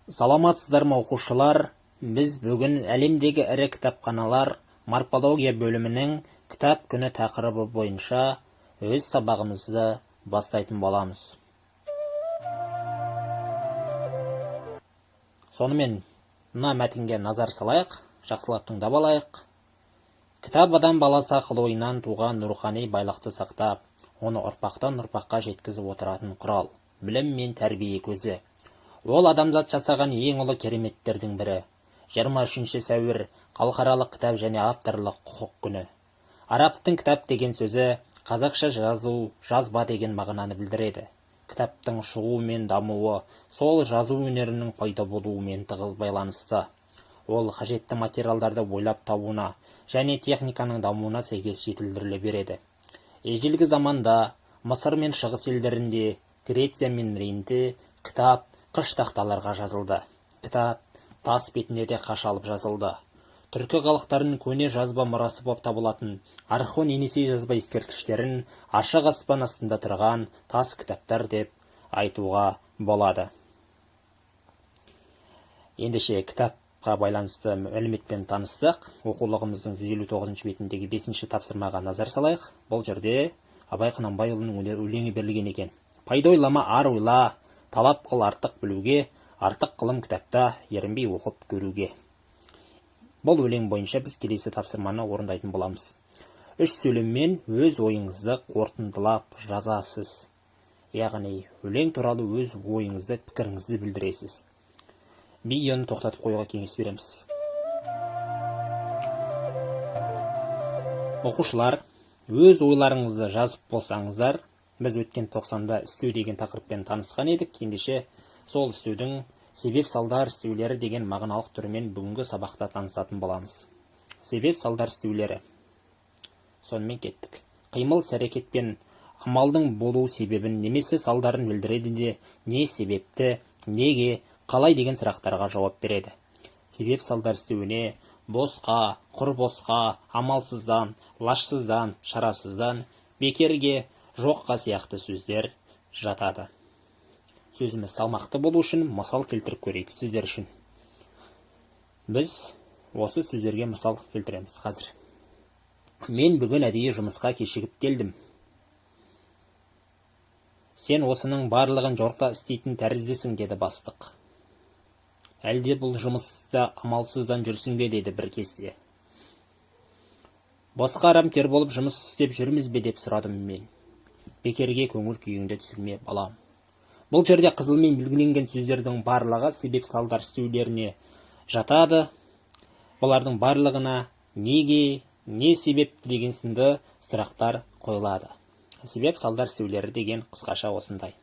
Саламатсыздар ма оқушылар? Біз бүгін әлемдегі ірі кітапханалар морфология бөлімінің кітап күні тақырыбы бойынша өз сабағымызды бастайтын боламыз. Сонымен, мына мәтінге назар салайық, жақсылап тыңдап алайық. Кітап адам баласы ақыл ойынан туған рухани байлықты сақтап, оны ұрпақтан ұрпаққа жеткізіп отыратын құрал, білім мен тәрбие көзі. Ол адамзат жасаған ең ұлы кереметтердің бірі. 23 сәуір халықаралық кітап және авторлық құқық күні. Арабтың кітап деген сөзі қазақша жазу, жазба деген мағынаны білдіреді. Кітаптың шығуы мен дамуы сол жазу өнерінің пайда болуымен тығыз байланысты. Ол қажетті материалдарды ойлап табуына және техниканың дамуына сәйкес жетілдіріле береді. Ежелгі заманда Мысыр мен Шығыс елдерінде, Греция мен Римде кітап қыш тақталарға жазылды. Кітап тас бетіне де қашалып жазылды. Түркі халықтарының көне жазба мұрасы болып табылатын Орхон Енисей жазба ескерткіштерін ашық аспан астында тұрған тас кітаптар деп айтуға болады. Ендеше кітапқа байланысты мәліметпен таныссақ, оқулығымыздың 159 бетіндегі 5-ші тапсырмаға назар салайық. Бұл жерде Абай Құнанбайұлының өлеңі берілген екен. Пайда ойлама, ар ойла, талап қыл артық білуге, артық қылым кітапта ерінбей оқып көруге. Бұл өлең бойынша біз келесі тапсырманы орындайтын боламыз. 3 сөйлеммен өз ойыңызды қорытындылап жазасыз. Яғни, өлең туралы өз ойыңызды, пікіріңізді білдіресіз. Видеоны тоқтатып қоюға кеңес береміз. Оқушылар, өз ойларыңызды жазып болсаңыздар, біз өткен 90-да істеу деген тақырыппен танысқан едік. Ендеше сол істеудің себеп-салдар істеулері деген мағыналық түрімен бүгінгі сабақта танысатын боламыз. Себеп-салдар істеулері. Сонымен кеттік. Қимыл әрекетпен амалдың болу себебін немесе салдарын білдіреді де, не себепті, неге, қалай деген сұрақтарға жауап береді. Себеп-салдар істеуіне босқа, құр босқа, амалсыздан, лажсыздан, шарасыздан, бекерге, жоққа сияқты сөздер жатады. Сөзіміз салмақты болу үшін мысал келтіріп көрейік сіздер үшін. Біз осы сөздерге мысал келтіреміз қазір. Мен бүгін әдейі жұмысқа кешігіп келдім. Сен осының барлығын жорта істейтін тәріздесің, деді бастық. Әлде бұл жұмыста амалсыздан жүрсің бе, деді бір кезде. Босқа арамтер болып жұмыс істеп жүрміз бе, деп сұрадым мен. Бекерге көңіл күйіңді түсірме, балам. Бұл жерде қызылмен белгіленген сөздердің барлығы себеп-салдар істеулеріне жатады. Бұлардың барлығына неге, не себепті деген сынды сұрақтар қойылады. Себеп-салдар істеулері деген қысқаша осындай.